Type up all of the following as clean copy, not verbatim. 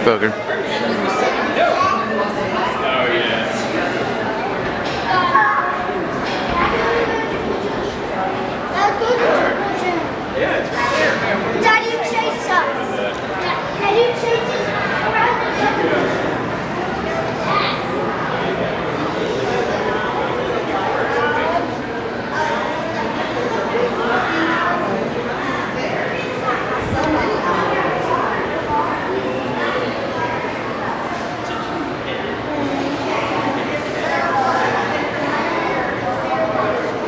Booger. Daddy, chase us. Can you chase us around the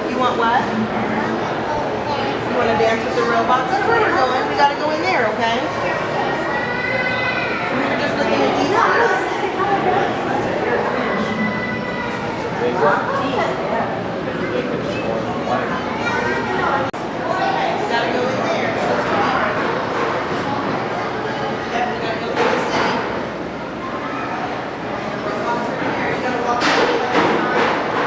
You want what? You want to dance with the robots? That's where we're going. We got to go in there, okay? We were just looking at these. Gotta go in there. Yeah, we gotta go to the city. Robots are here. You gotta walk through.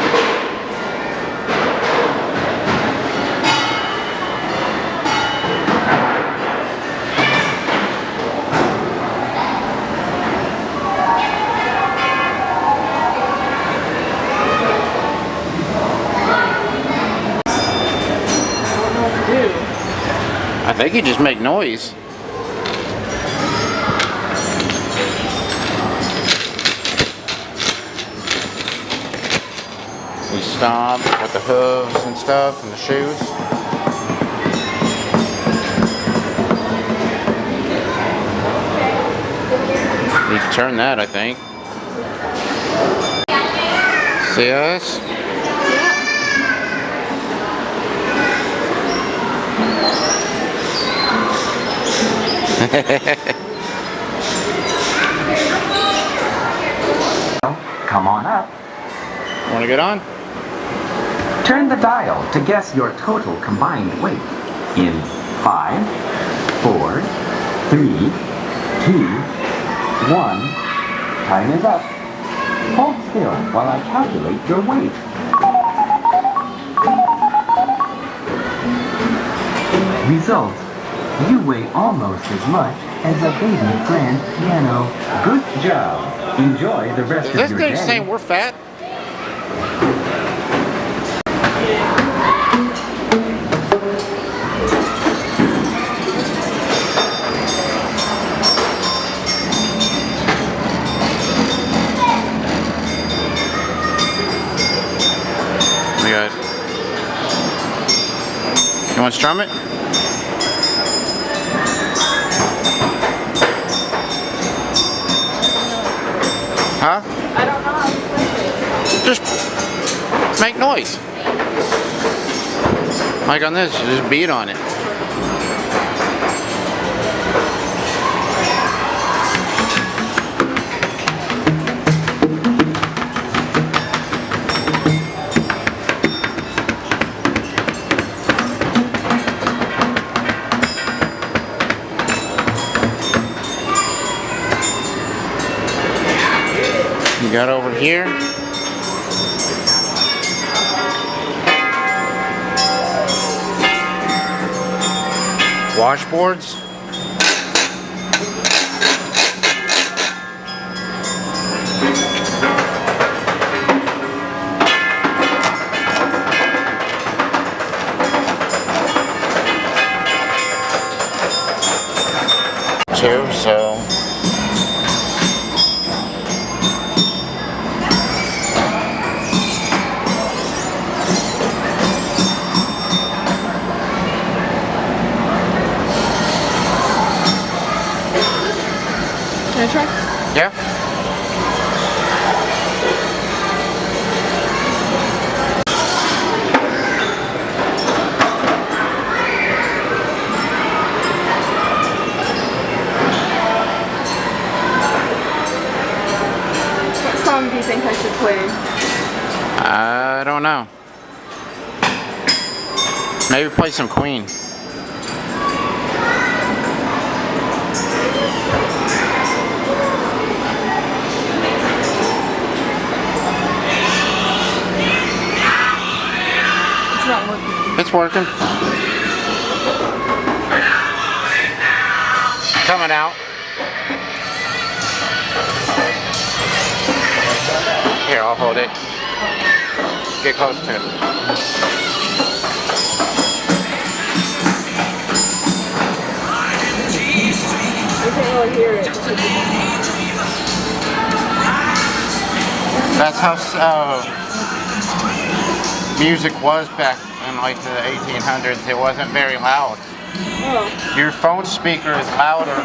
I think you just make noise. We stomp with the hooves and stuff and the shoes. You can turn that, I think. See us? Come on up. Want to get on? Turn the dial to guess your total combined weight in 5, 4, 3, 2, 1. Time is up. Hold still while I calculate your weight. Result. You weigh almost as much as a baby grand piano. Good job. Enjoy the rest Is of this your thing day. saying we're fat? We got. You want to strum it? Huh? I don't know how to play this. Just make noise. Like on this, just beat on it. You got over here. Washboards. Two, so Can I try? yeah. What song do you think I should play? I don't know. Maybe play some Queen. It's not working. It's working. Coming out. Here, I'll hold it. Get close to it. You can't really hear it. That's how music was back in like the 1800s. It wasn't very loud. Oh. Your phone speaker is louder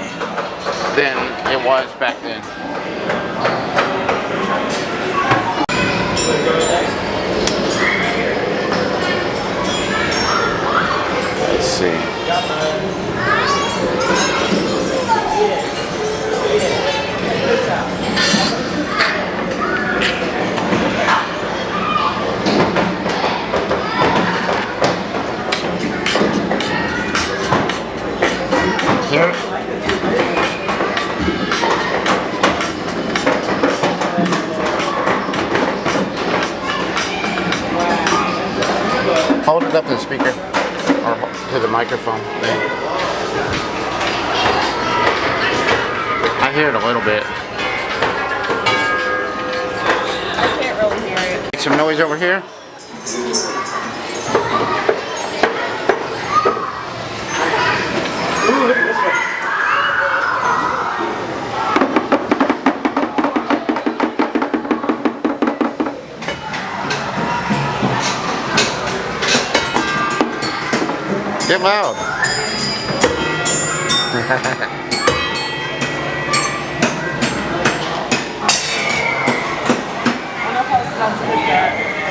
than it was back then. Let's see. Here. Hold it up to the speaker or to the microphone thing. I hear it a little bit. I can't really hear it. Make some noise over here. Get loud.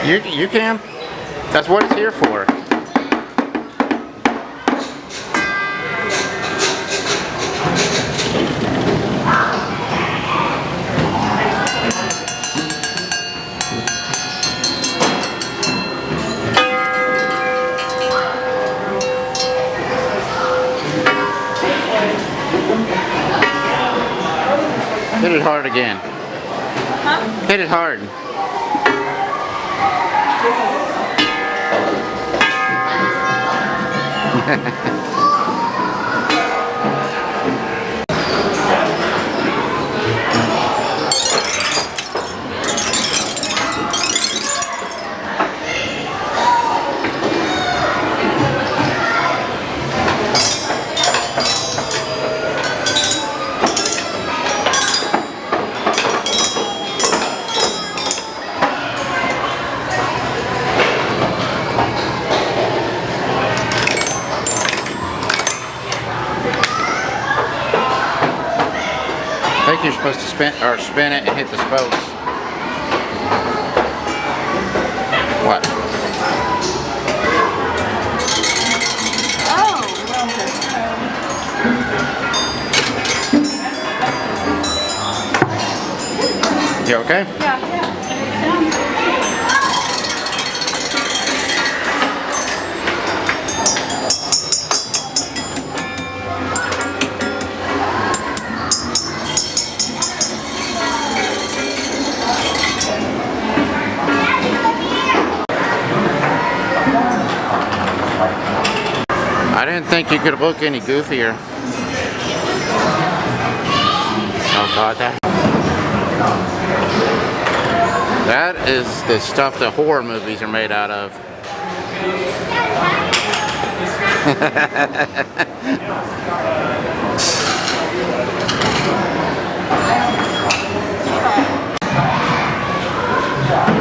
You can. That's what it's here for. Hit it hard again. Huh? Hit it hard. I think you're supposed to spin it and hit the spokes. What? Oh, You okay? yeah. I didn't think you could look any goofier. Oh God, that is the stuff that horror movies are made out of.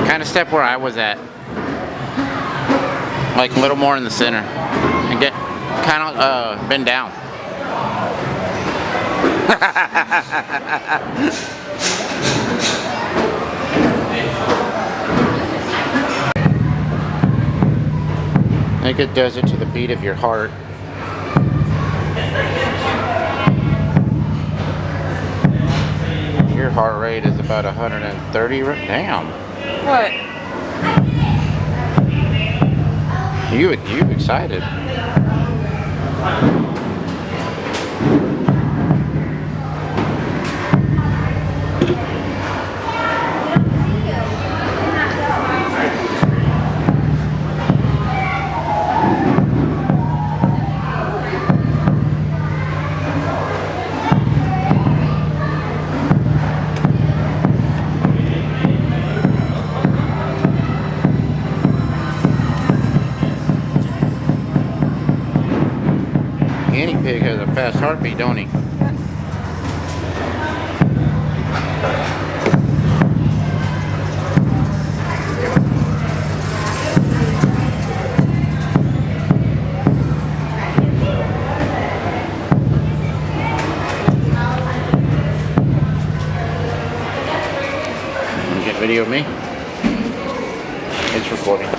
Kind of step where I was at. Like a little more in the center. And get kind of bend down. I think it does it to the beat of your heart. Your heart rate is about 130. Damn. What? You excited? guinea pig has a fast heartbeat, don't he? You get video of me? It's recording.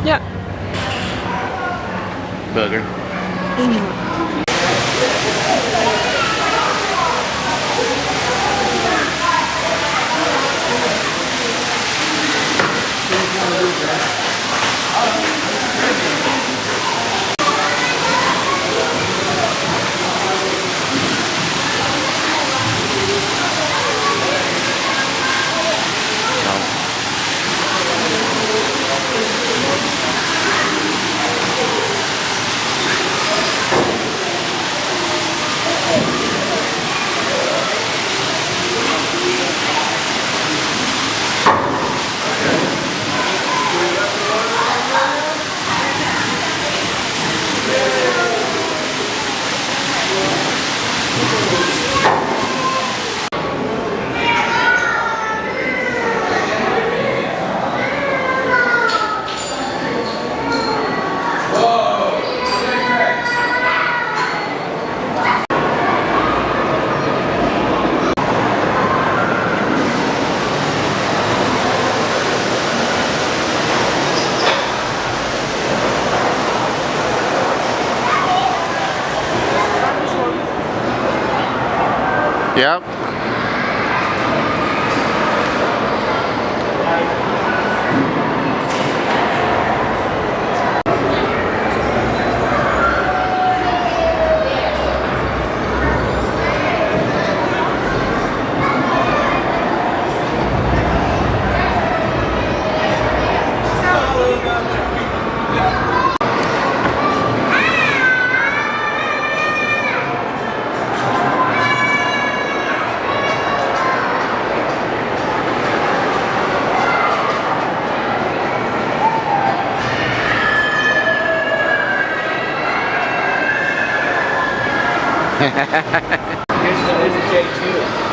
Yeah. Booger. Yep. Here's a J2.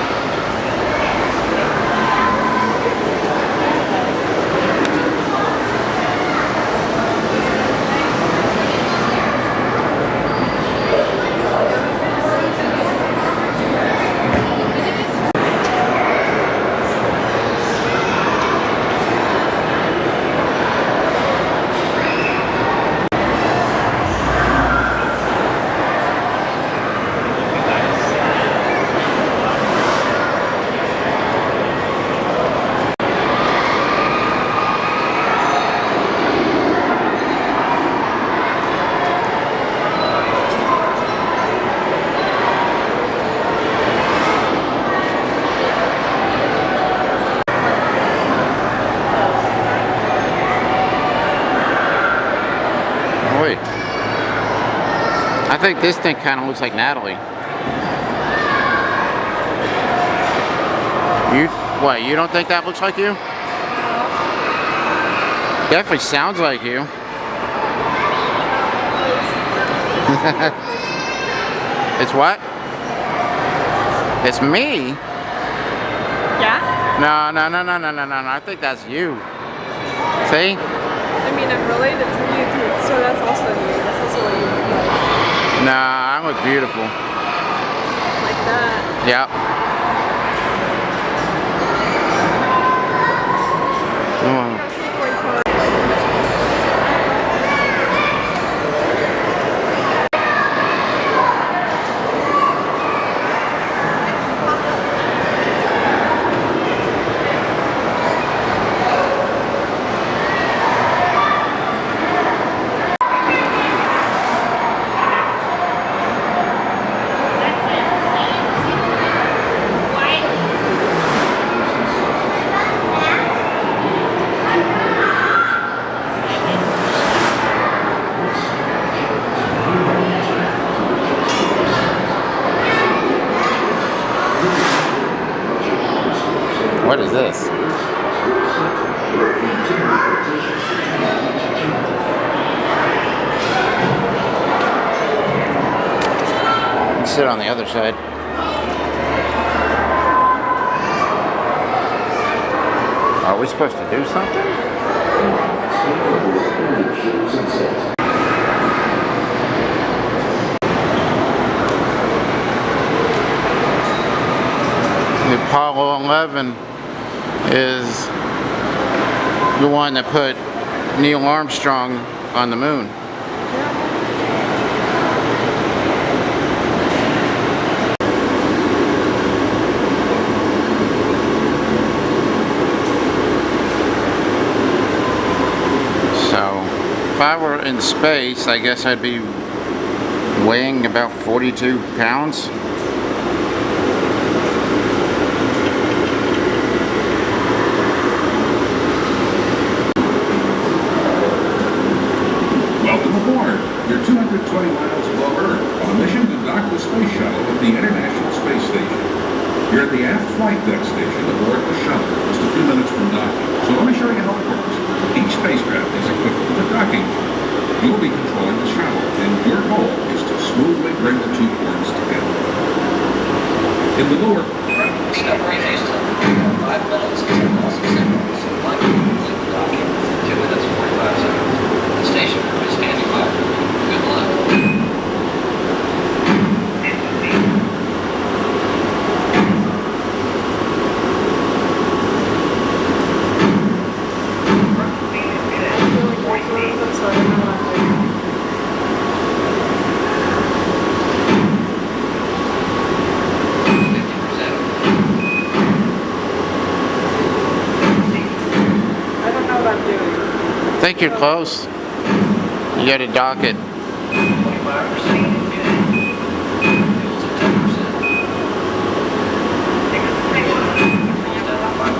Wait. I think this thing kind of looks like Natalee. What, you don't think that looks like you? Definitely sounds like you. It's what? It's me? Yeah? No. I think that's you. See? I mean, I'm related to you too, so that's also you. That's also what you look like. Nah, I look beautiful. Like that. Yep. Come on. What is this? Let's sit on the other side. Are we supposed to do something? The Apollo 11 is the one that put Neil Armstrong on the moon. So, if I were in space, I guess I'd be weighing about 42 pounds. Welcome aboard. You're 220 miles above Earth on a mission to dock the space shuttle at the International Space Station. You're at the aft flight deck station aboard the shuttle, just a few minutes from docking. So let me show you how it works. Each spacecraft is equipped with a docking port. You'll be controlling the shuttle, and your goal is to smoothly bring the two ports together. In the lower Discovery Houston, 5 minutes and 10 miles of signals. Flight complete docking, 2 minutes 45 seconds. The station crew is standing by. Good luck. I think you're close. You gotta dock it. 25%.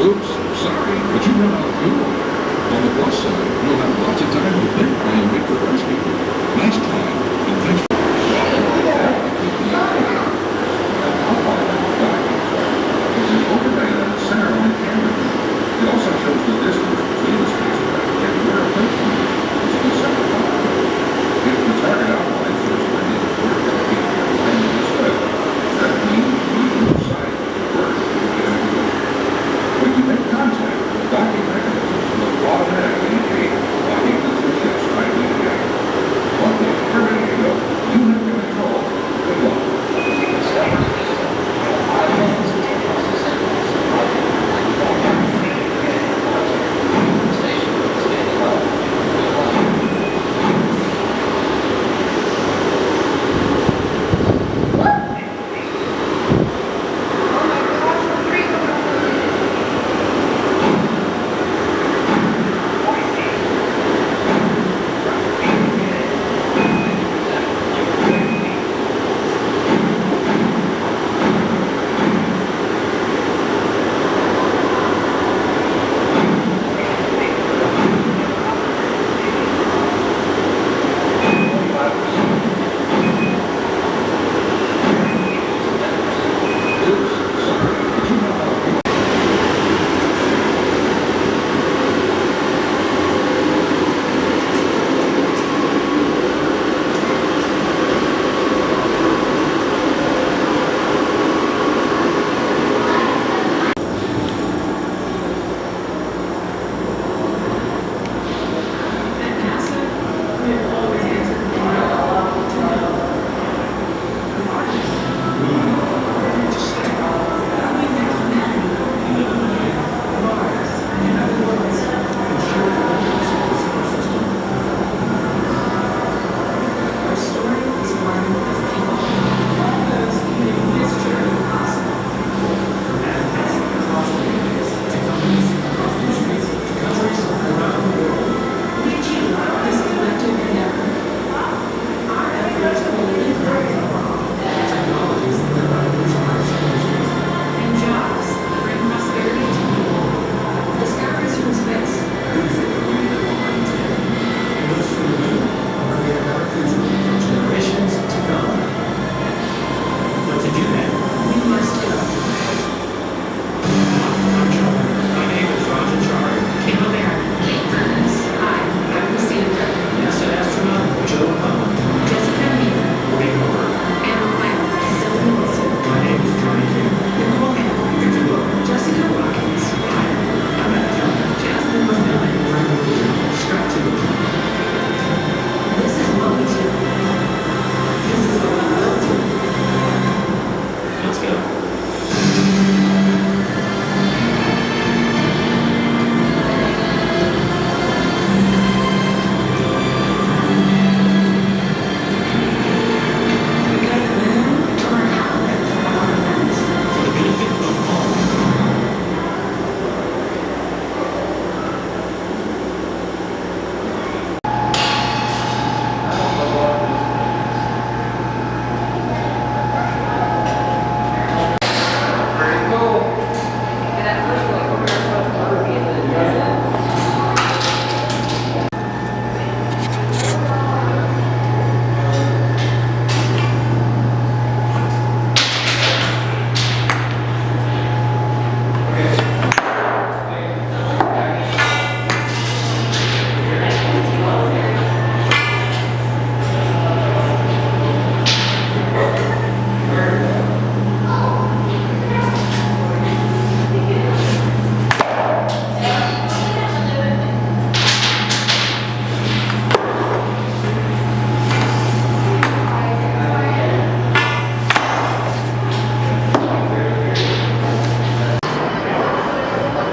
Oops, sorry, but you ran out of fuel. On the plus side, you'll have lots of time to think while you wait for rescue. Nice try, and thanks for... There's an overlay on the center on camera. It also shows the distance between the spacecraft and where a placement is. It's a separate line. If the target outline shows where the we're going to be aligned instead, that means we inside first. When you make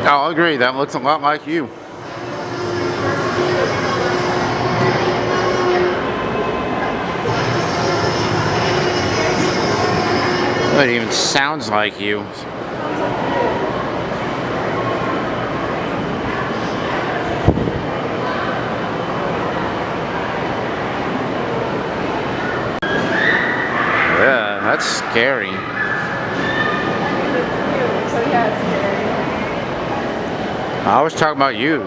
I'll agree, that looks a lot like you. It even sounds like you. Yeah, that's scary. So yeah, it's scary. I was talking about you.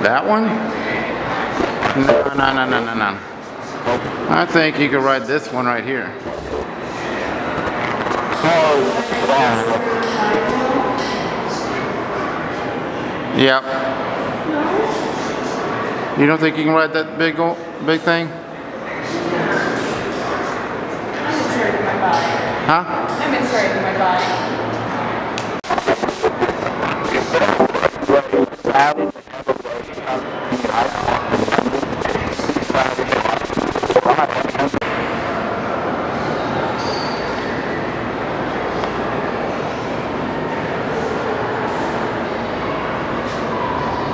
That one? No. I think you could ride this one right here. Yep. You don't think you can ride that big thing? Huh? I'm inserting my body.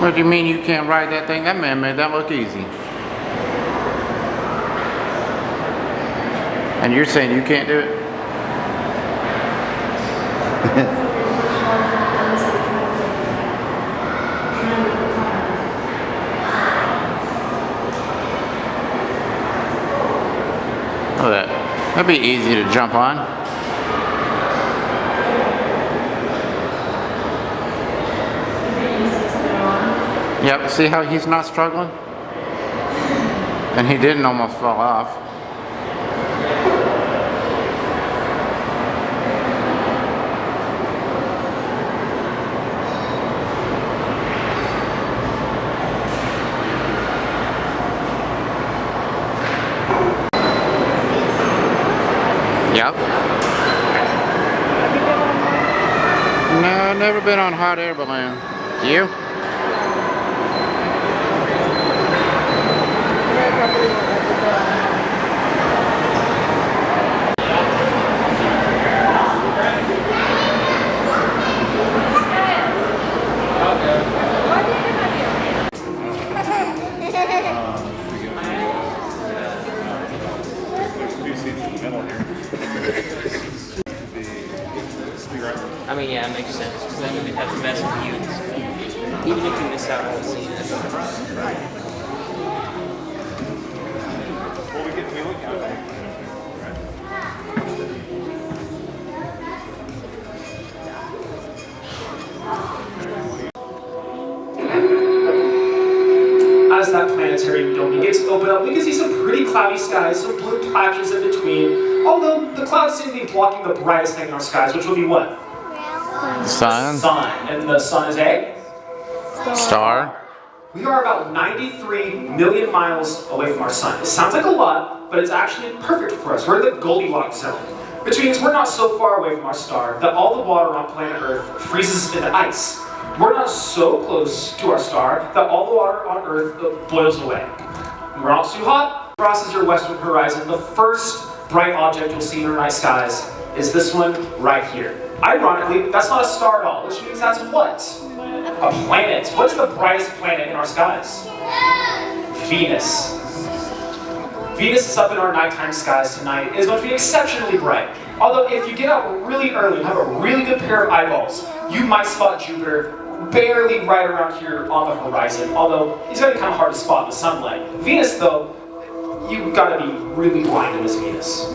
What do you mean you can't ride that thing? That man made that look easy. And you're saying you can't do it? Oh, that'd be easy to jump on. Yep, see how he's not struggling? And he didn't almost fall off. Yep. No, never been on hot air balloon. You? I mean, yeah, it makes sense because then we'd have the best views. Even if you miss out on the scene. As that planetary dome begins to open up, we can see some pretty cloudy skies, some blue patches in between. Although the clouds seem to be blocking the brightest thing in our skies, which will be what? Sun. Sun. And the sun is a? Star. We are about 93 million miles away from our sun. It sounds like a lot, but it's actually perfect for us. We're in the Goldilocks zone, which means we're not so far away from our star that all the water on planet Earth freezes into ice. We're not so close to our star that all the water on Earth boils away. We're not too hot. Crosses your western horizon. The first bright object you'll see in our night skies is this one right here. Ironically, that's not a star at all, which means that's what? A planet. What's the brightest planet in our skies? Venus. Venus is up in our nighttime skies tonight. It is going to be exceptionally bright. Although if you get out really early and have a really good pair of eyeballs, you might spot Jupiter barely right around here on the horizon. Although it's going to be kind of hard to spot in the sunlight. Venus, though, you've got to be really blind to miss Venus.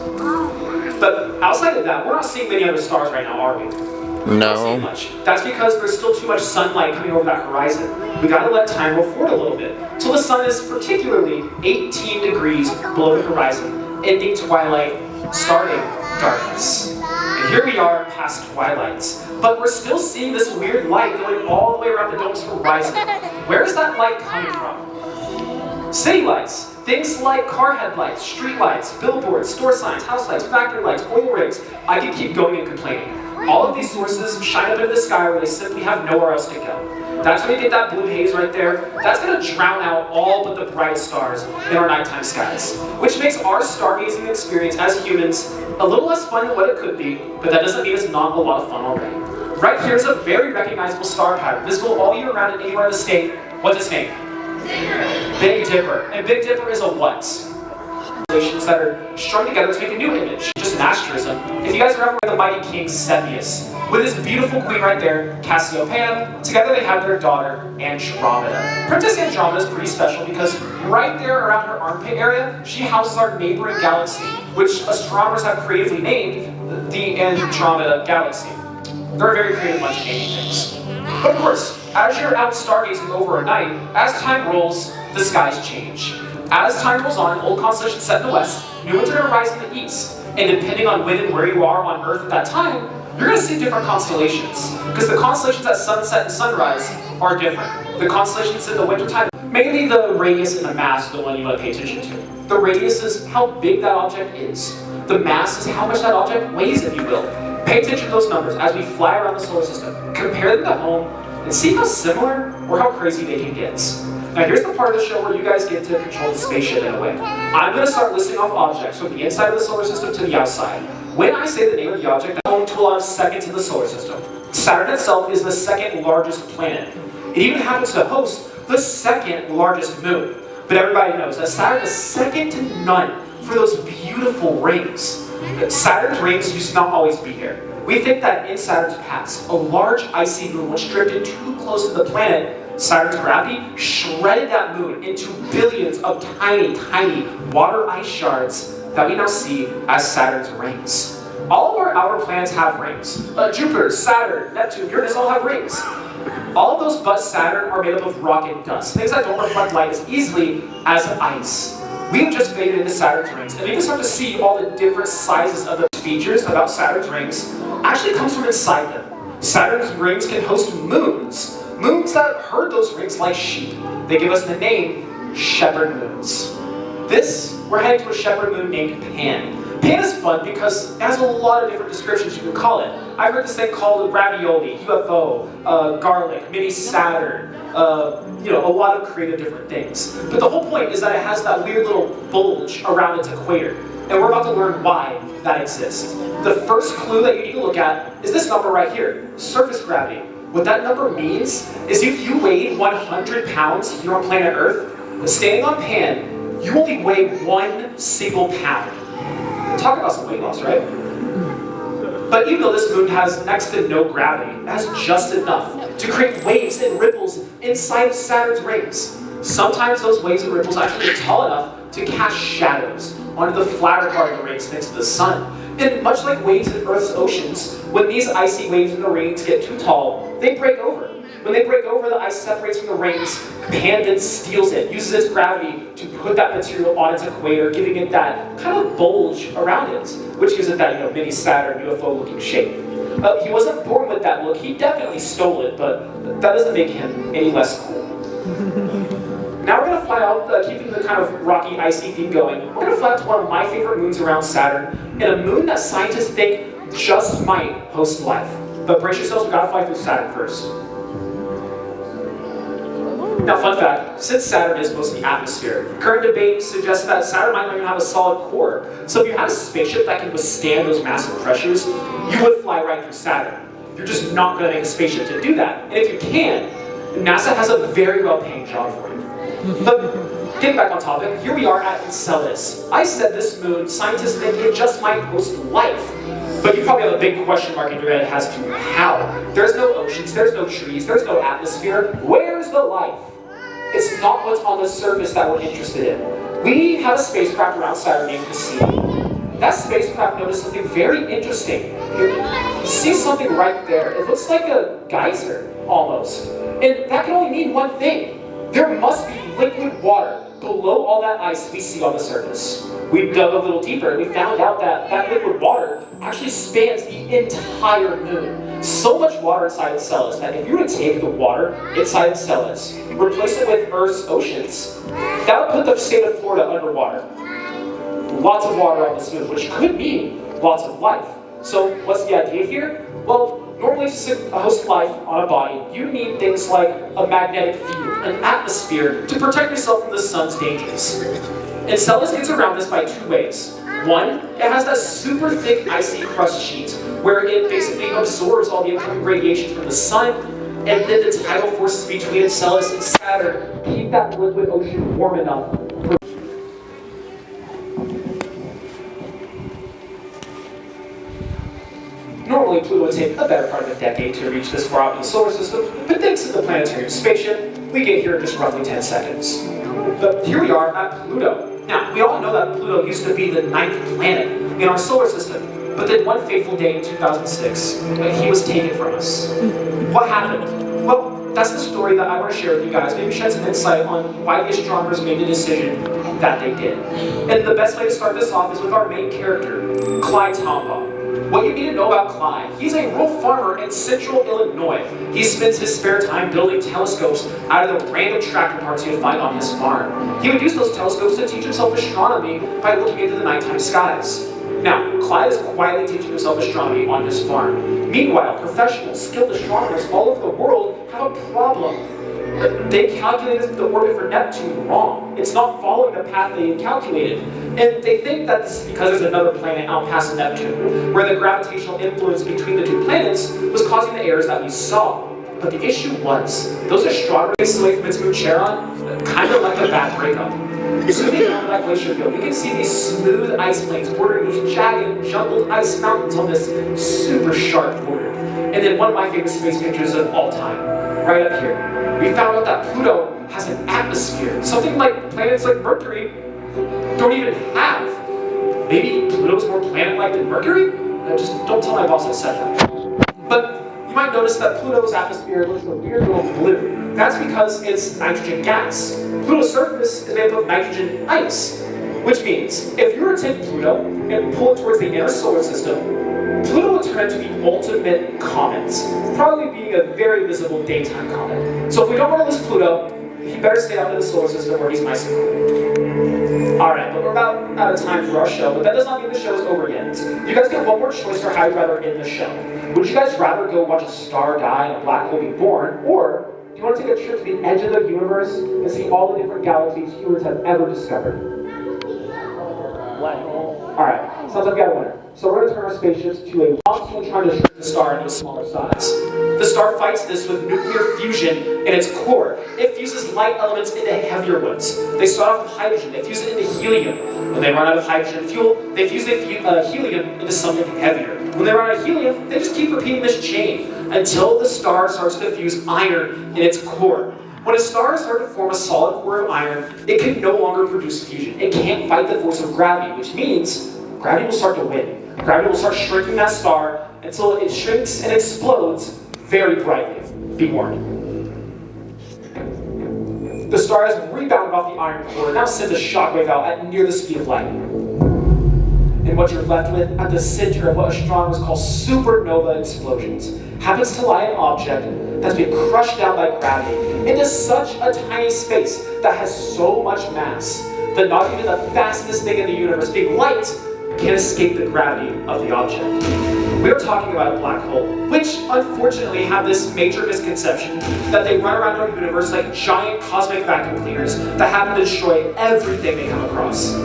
But outside of that, we're not seeing many other stars right now, are we? We're not seeing No. much. That's because there's still too much sunlight coming over that horizon. We gotta let time roll forward a little bit, till the sun is particularly 18 degrees below the horizon, ending twilight, starting darkness. And here we are past twilight, but we're still seeing this weird light going all the way around the dome's horizon. Where is that light coming from? City lights. Things like car headlights, street lights, billboards, store signs, house lights, factory lights, oil rigs. I could keep going and complaining. All of these sources shine up into the sky where they simply have nowhere else to go. That's where you get that blue haze right there. That's going to drown out all but the brightest stars in our nighttime skies, which makes our stargazing experience as humans a little less fun than what it could be, but that doesn't mean it's not a lot of fun already. Right here is a very recognizable star pattern, visible all year round and anywhere in the state. What's its name? Big Dipper. And Big Dipper is a what? Constellations that are strung together to make a new image, just an asterism. If you guys remember the mighty king Cepheus, with his beautiful queen right there, Cassiopeia, together they have their daughter, Andromeda. Princess Andromeda is pretty special because right there around her armpit area, she houses our neighboring galaxy, which astronomers have creatively named the Andromeda Galaxy. They're a very creative bunch of naming things. But of course, as you're out stargazing over a night, as time rolls, the skies change. As time goes on, old constellations set in the west, new ones are going to rise in the east. And depending on when and where you are on Earth at that time, you're going to see different constellations. Because the constellations at sunset and sunrise are different. The constellations in the wintertime, mainly the radius and the mass are the one you want to pay attention to. The radius is how big that object is. The mass is how much that object weighs, if you will. Pay attention to those numbers as we fly around the solar system. Compare them to home and see how similar or how crazy they can get. Now here's the part of the show where you guys get to control the spaceship in a way. I'm going to start listing off objects from the inside of the solar system to the outside. When I say the name of the object, I'm home to a lot of seconds in the solar system. Saturn itself is the second largest planet. It even happens to host the second largest moon. But everybody knows that Saturn is second to none for those beautiful rings. Saturn's rings used to not always be here. We think that in Saturn's past, a large icy moon was drifted too close to the planet. Saturn's gravity shredded that moon into billions of tiny, tiny water ice shards that we now see as Saturn's rings. All of our outer planets have rings. Jupiter, Saturn, Neptune, Uranus all have rings. All of those but Saturn are made up of rock and dust, things that don't reflect light as easily as ice. We've just faded into Saturn's rings, and we can start to see all the different sizes of the features about Saturn's rings actually comes from inside them. Saturn's rings can host moons. Moons that herd those rings like sheep. They give us the name shepherd moons. We're heading to a shepherd moon named Pan. Pan is fun because it has a lot of different descriptions you can call it. I've heard this thing called ravioli, UFO, garlic, mini Saturn, a lot of creative different things. But the whole point is that it has that weird little bulge around its equator. And we're about to learn why that exists. The first clue that you need to look at is this number right here, surface gravity. What that number means is if you weighed 100 pounds here on planet Earth, standing on Pan, you only weigh 1 single pound. Talk about some weight loss, right? But even though this moon has next to no gravity, it has just enough to create waves and ripples inside of Saturn's rings. Sometimes those waves and ripples actually get tall enough to cast shadows onto the flatter part of the rings next to the sun. And much like waves in Earth's oceans, when these icy waves in the rings get too tall, they break over. When they break over, the ice separates from the rings, Pan then steals it, uses its gravity to put that material on its equator, giving it that kind of bulge around it, which gives it that mini Saturn UFO-looking shape. He wasn't born with that look. He definitely stole it, but that doesn't make him any less cool. Now we're going to fly out, keeping the kind of rocky, icy theme going, we're going to fly out to one of my favorite moons around Saturn, and a moon that scientists think just might host life. But brace yourselves, we've got to fly through Saturn first. Now, fun fact, since Saturn is mostly atmosphere, current debate suggests that Saturn might not even have a solid core. So if you had a spaceship that can withstand those massive pressures, you would fly right through Saturn. You're just not going to make a spaceship to do that. And if you can, NASA has a very well-paying job for you. But getting back on topic, here we are at Enceladus. I said this moon, scientists think it just might host life. But you probably have a big question mark in your head as to how. There's no oceans, there's no trees, there's no atmosphere. Where's the life? It's not what's on the surface that we're interested in. We have a spacecraft around Saturn named Cassini. That spacecraft noticed something very interesting. You see something right there. It looks like a geyser, almost. And that can only mean one thing. There must be liquid water below all that ice we see on the surface. We dug a little deeper and we found out that that liquid water actually spans the entire moon. So much water inside Enceladus that if you were to take the water inside Enceladus, replace it with Earth's oceans, that would put the state of Florida underwater. Lots of water on this moon, which could mean lots of life. So what's the idea here? Well, normally to host life on a body, you need things like a magnetic field, an atmosphere, to protect yourself from the sun's dangers. Enceladus gets around this by two ways. One, it has that super thick icy crust sheet where it basically absorbs all the incoming radiation from the sun, and then the tidal forces between Enceladus and Saturn keep that liquid ocean warm enough. Normally, Pluto would take a better part of a decade to reach this far out in the solar system, but thanks to the planetary spaceship, we get here in just roughly 10 seconds. But here we are at Pluto. Now, we all know that Pluto used to be the 9th planet in our solar system, but then one fateful day in 2006, he was taken from us. What happened? Well, that's the story that I want to share with you guys, maybe shed some insight on why the astronomers made the decision that they did. And the best way to start this off is with our main character, Clyde Tombaugh. What you need to know about Clyde, he's a rural farmer in central Illinois. He spends his spare time building telescopes out of the random tractor parts he would find on his farm. He would use those telescopes to teach himself astronomy by looking into the nighttime skies. Now, Clyde is quietly teaching himself astronomy on his farm. Meanwhile, professional, skilled astronomers all over the world have a problem. They calculated the orbit for Neptune wrong. It's not following the path they had calculated. And they think that this is because there's another planet out past Neptune, where the gravitational influence between the two planets was causing the errors that we saw. But the issue was, those astronomers away from its moon Charon, kind of like a bad breakup. Zooming in on that glacier field, you can see these smooth ice plains bordering these jagged, jumbled ice mountains on this super sharp border. And then one of my favorite space pictures of all time, right up here. We found out that Pluto has an atmosphere, something like planets like Mercury don't even have. Maybe Pluto's more planet-like than Mercury? Just don't tell my boss I said that. But you might notice that Pluto's atmosphere looks a weird little blue. That's because it's nitrogen gas. Pluto's surface is made up of nitrogen ice, which means if you were to take Pluto and pull it towards the inner solar system, Pluto would turn into the ultimate comet, probably being a very visible daytime comet. So if we don't want to lose Pluto, he better stay out of the solar system or he's my secret. Alright, but we're about out of time for our show, but that does not mean the show is over yet. You guys get one more choice for how you'd rather end the show. Would you guys rather go watch a star die and a black hole be born, or do you want to take a trip to the edge of the universe and see all the different galaxies humans have ever discovered? Black hole. Alright, sounds like we got a winner. So we're going to turn our spaceships to a monsoon trying to shrink the star into a smaller size. The star fights this with nuclear fusion in its core. It fuses light elements into heavier ones. They start off with hydrogen, they fuse it into helium. When they run out of hydrogen fuel, they fuse the helium into something heavier. When they run out of helium, they just keep repeating this chain until the star starts to fuse iron in its core. When a star starts to form a solid core of iron, it can no longer produce fusion. It can't fight the force of gravity, which means gravity will start to win. Gravity will start shrinking that star until it shrinks and explodes very brightly. Be warned. The star has rebounded off the iron core and now sends a shockwave out at near the speed of light. And what you're left with at the center of what astronomers call supernova explosions happens to lie an object that's been crushed down by gravity into such a tiny space that has so much mass that not even the fastest thing in the universe, being light, can escape the gravity of the object. We're talking about a black hole, which unfortunately have this major misconception that they run around our universe like giant cosmic vacuum cleaners that happen to destroy everything they come across.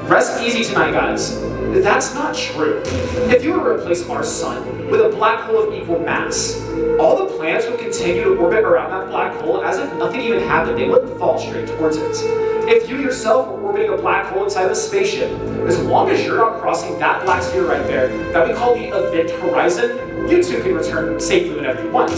Rest easy tonight, guys. That's not true. If you were to replace our sun with a black hole of equal mass, all the planets would continue to orbit around that black hole as if nothing even happened. They wouldn't fall straight towards it. If you yourself were orbiting a black hole inside of a spaceship, as long as you're not crossing that black sphere right there, that we call the event horizon, you too can return safely whenever you want.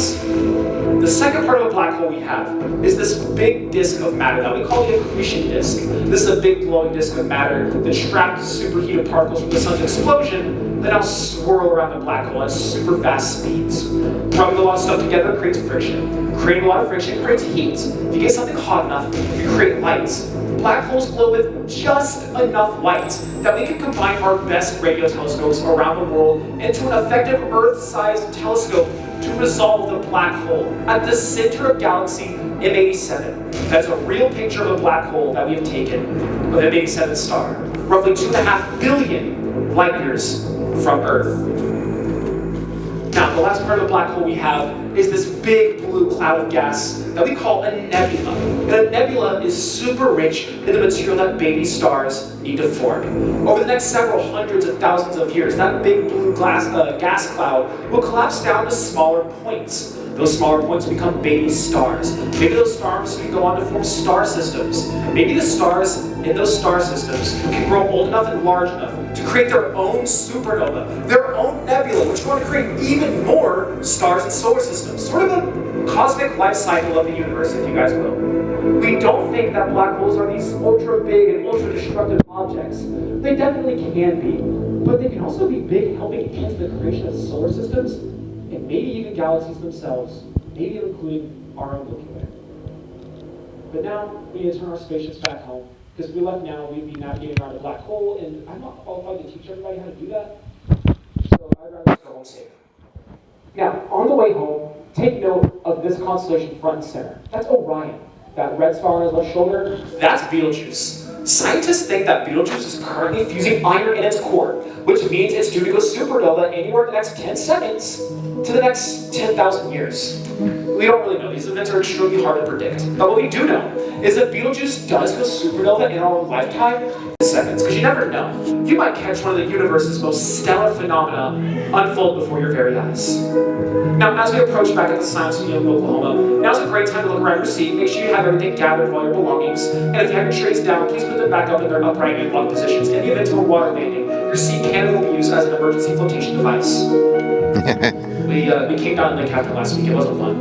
The second part of a black hole we have is this big disk of matter that we call the accretion disk. This is a big glowing disk of matter that traps superheated particles from the sun's explosion that now swirl around the black hole at super fast speeds. Rubbing a lot of stuff together creates friction. Creating a lot of friction creates heat. If you get something hot enough, you create light. Black holes glow with just enough light that we can combine our best radio telescopes around the world into an effective Earth-sized telescope to resolve the black hole at the center of galaxy M87. That's a real picture of a black hole that we have taken of M87 star, roughly 2.5 billion light years from Earth. Now, the last part of the black hole we have is this big blue cloud of gas that we call a nebula. And a nebula is super rich in the material that baby stars need to form. Over the next several hundreds of thousands of years, that big blue gas cloud will collapse down to smaller points. Those smaller points will become baby stars. Maybe those stars can go on to form star systems. Maybe the stars in those star systems can grow old enough and large enough to create their own supernova, their own nebula, which is going to create even more stars and solar systems. Sort of a cosmic life cycle of the universe, if you guys will. We don't think that black holes are these ultra big and ultra destructive objects. They definitely can be, but they can also be big, helping enhance the creation of solar systems, and maybe even galaxies themselves, maybe including our own Milky Way. But now, we need to turn our spaceships back home, because if we left now, we'd be navigating around a black hole, and I'm not qualified to teach everybody how to do that, so I'd rather go home safe. Now, on the way home, take note of this constellation front and center. That's Orion. That red star on his left shoulder, that's Betelgeuse. Scientists think that Betelgeuse is currently fusing iron in its core, which means it's due to go supernova anywhere in the next 10 seconds to the next 10,000 years. We don't really know. These events are extremely hard to predict. But what we do know is that Betelgeuse does go supernova in our own lifetime in seconds, because you never know. You might catch one of the universe's most stellar phenomena unfold before your very eyes. Now, as we approach back at the Science Museum of Oklahoma, now's a great time to look around your seat. Make sure you have everything gathered of all your belongings. And if you have your trays down, please put them back up in their upright and locked positions. In the event of a water landing, your seat can and will be used as an emergency flotation device. We came down in Lake Catherine last week. It wasn't fun.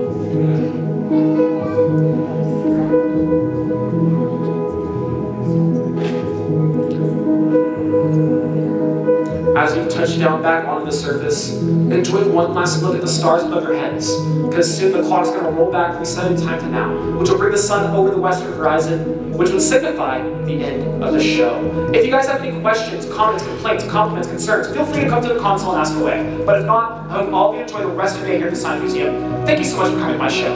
As you touch down back onto the surface, enjoy one last look at the stars above your heads, because soon the clock's going to roll back resetting time to now, which will bring the sun over the western horizon, which would signify the end of the show. If you guys have any questions, comments, complaints, compliments, concerns, feel free to come to the console and ask away. But if not, I hope all of you enjoy the rest of the day here at the Science Museum. Thank you so much for coming to my show.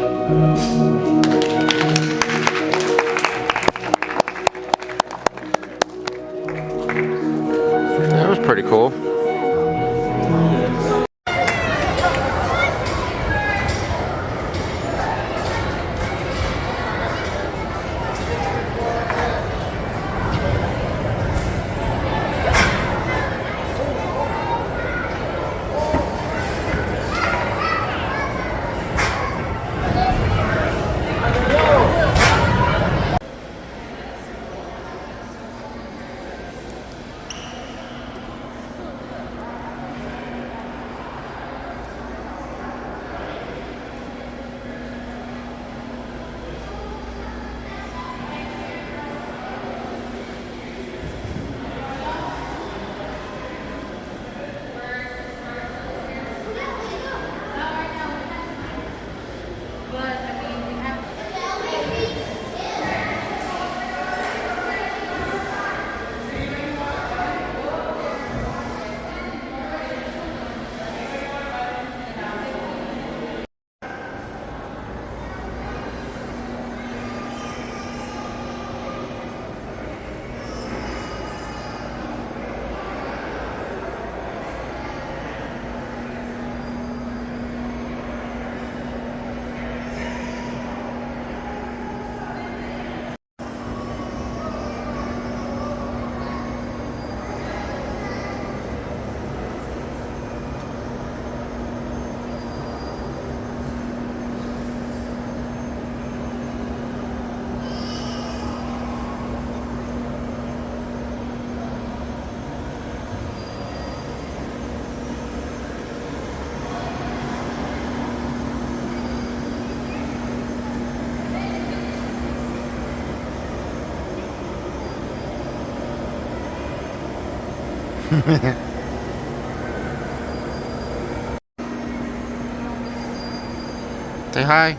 Say hi.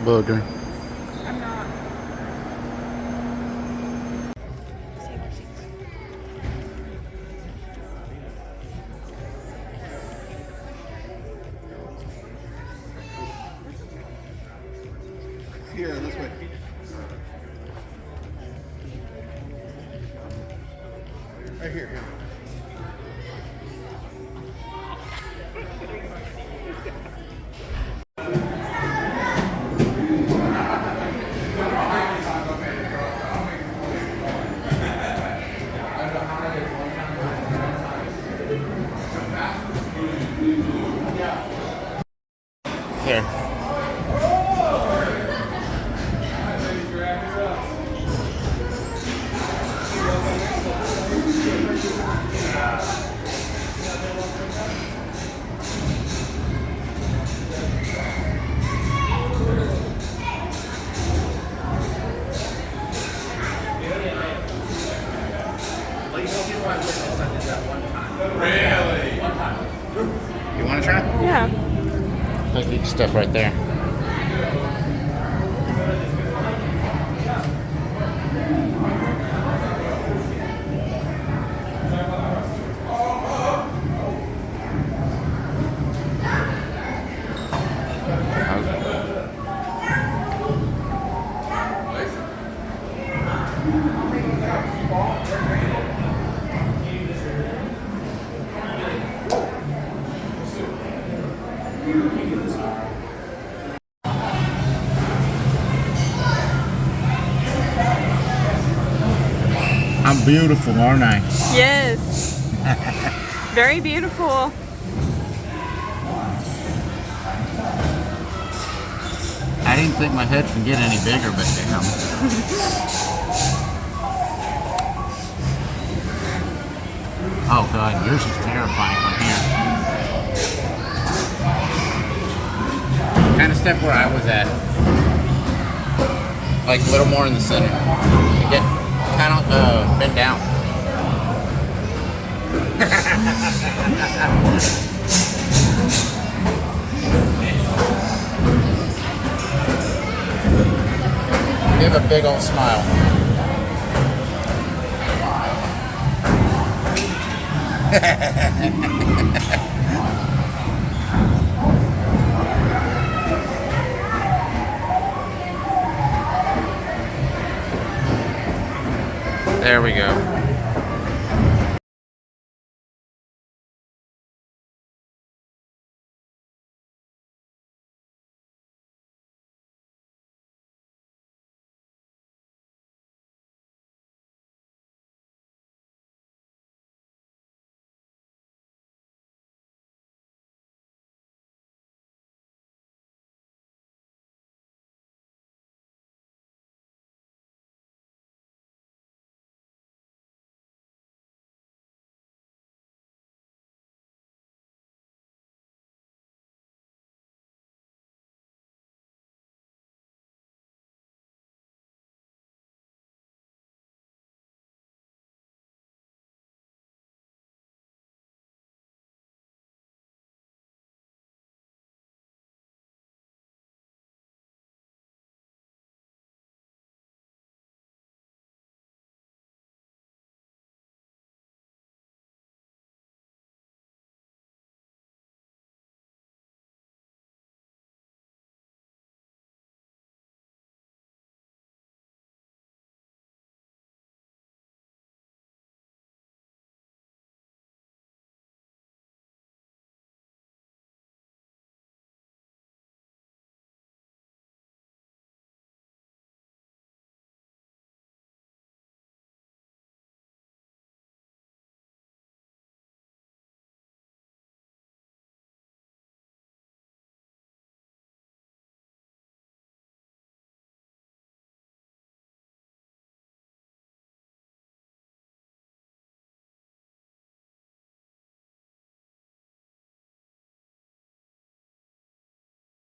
Booger. I'm not. Here, this way. Right here, here. Here. You want to try? Yeah. I think you can step right there. I'm beautiful, aren't I? Yes. Very beautiful. I didn't think my head could get any bigger, but damn. Oh god, yours is terrifying from here. Kind of step where I was at. Like a little more in the center. Get kind of bend down. Give a big old smile. There we go.